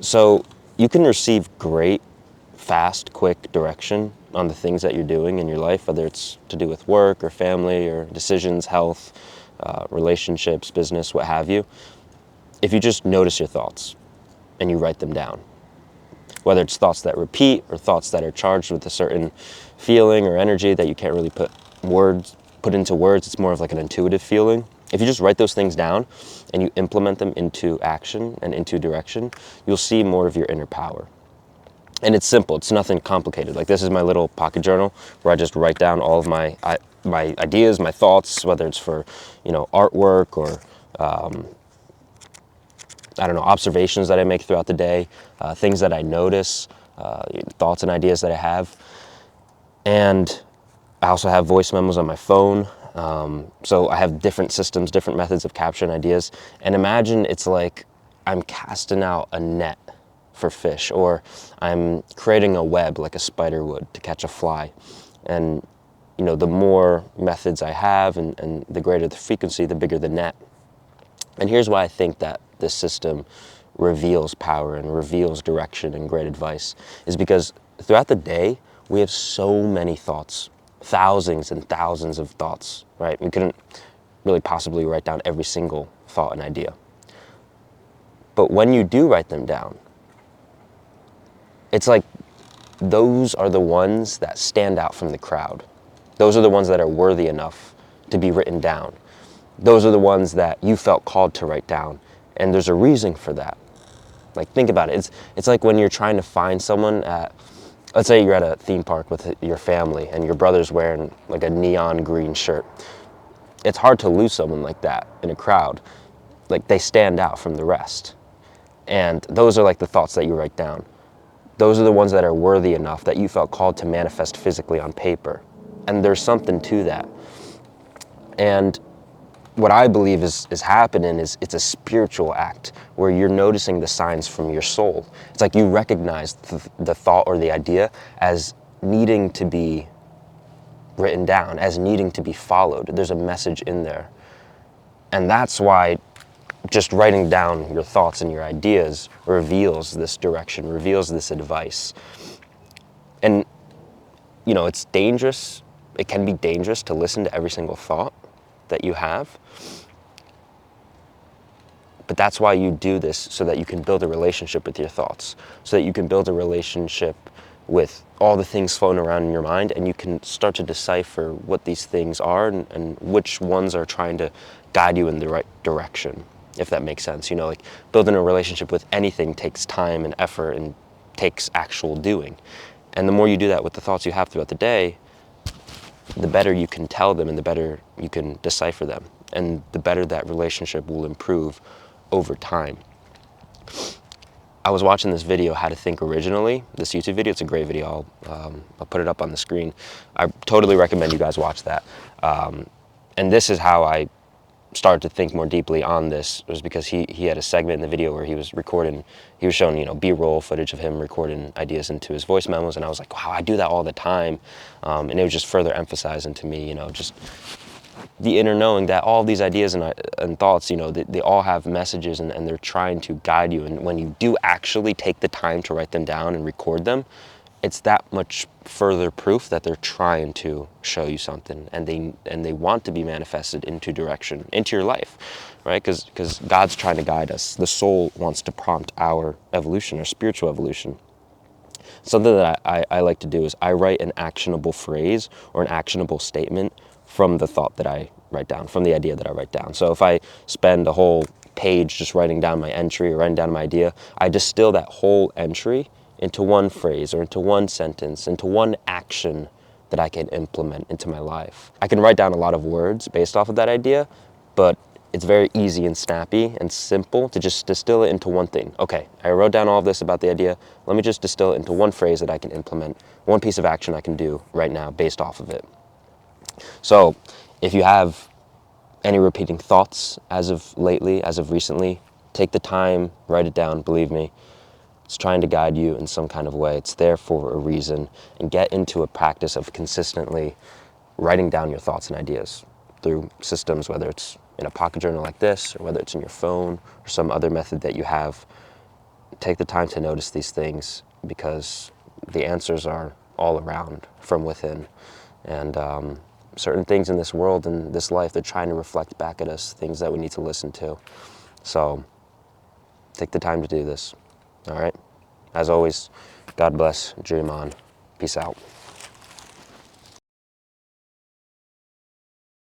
So you can receive great, fast, quick direction on the things that you're doing in your life, whether it's to do with work or family or decisions, health, relationships, business, what have you, if you just notice your thoughts and you write them down. Whether it's thoughts that repeat or thoughts that are charged with a certain feeling or energy that you can't really put into words, it's more of like an intuitive feeling. If you just write those things down and you implement them into action and into direction, you'll see more of your inner power. And it's simple, it's nothing complicated. Like, this is my little pocket journal where I just write down all of my ideas, my thoughts, whether it's for, artwork or observations that I make throughout the day, things that I notice, thoughts and ideas that I have. And I also have voice memos on my phone. So I have different systems, different methods of capturing ideas. And imagine it's like I'm casting out a net for fish, or I'm creating a web like a spider would to catch a fly. And, the more methods I have and the greater the frequency, the bigger the net. And here's why I think that this system reveals power and reveals direction and great advice, is because throughout the day, we have so many thoughts, thousands and thousands of thoughts, right? We couldn't really possibly write down every single thought and idea. But when you do write them down, it's like those are the ones that stand out from the crowd. Those are the ones that are worthy enough to be written down. Those are the ones that you felt called to write down. And there's a reason for that. Like, think about it. It's like when you're trying to find someone at, let's say you're at a theme park with your family and your brother's wearing like a neon green shirt. It's hard to lose someone like that in a crowd. Like, they stand out from the rest. And those are like the thoughts that you write down. Those are the ones that are worthy enough that you felt called to manifest physically on paper. And there's something to that. And what I believe is happening is it's a spiritual act where you're noticing the signs from your soul. It's like you recognize the thought or the idea as needing to be written down, as needing to be followed. There's a message in there. And that's why just writing down your thoughts and your ideas reveals this direction, reveals this advice. And, it's dangerous. It can be dangerous to listen to every single thought that you have. But that's why you do this, so that you can build a relationship with your thoughts, so that you can build a relationship with all the things floating around in your mind, and you can start to decipher what these things are and which ones are trying to guide you in the right direction, if that makes sense. Like, building a relationship with anything takes time and effort and takes actual doing. And the more you do that with the thoughts you have throughout the day, the better you can tell them and the better you can decipher them. And the better that relationship will improve over time. I was watching this video, How to Think Originally, this YouTube video. It's a great video. I'll put it up on the screen. I totally recommend you guys watch that. And this is how I started to think more deeply on this, was because he had a segment in the video where he was recording, he was showing, B-roll footage of him recording ideas into his voice memos, and I was like, wow, I do that all the time. And it was just further emphasizing to me, just the inner knowing that all these ideas and thoughts, they all have messages and they're trying to guide you. And when you do actually take the time to write them down and record them, it's that much further proof that they're trying to show you something, and they want to be manifested into direction, into your life, right? Because God's trying to guide us. The soul wants to prompt our evolution, our spiritual evolution. Something that I like to do is I write an actionable phrase or an actionable statement from the thought that I write down, from the idea that I write down. So if I spend a whole page just writing down my entry or writing down my idea, I distill that whole entry into one phrase or into one sentence, into one action that I can implement into my life. I can write down a lot of words based off of that idea, but it's very easy and snappy and simple to just distill it into one thing. Okay, I wrote down all of this about the idea. Let me just distill it into one phrase that I can implement, one piece of action I can do right now based off of it. So if you have any repeating thoughts as of lately, as of recently, take the time, write it down, believe me. It's trying to guide you in some kind of way. It's there for a reason. And get into a practice of consistently writing down your thoughts and ideas through systems, whether it's in a pocket journal like this, or whether it's in your phone, or some other method that you have. take the time to notice these things, because the answers are all around from within. And certain things in this world and this life, they're trying to reflect back at us things that we need to listen to. So take the time to do this. All right? As always, God bless, dream on. Peace out.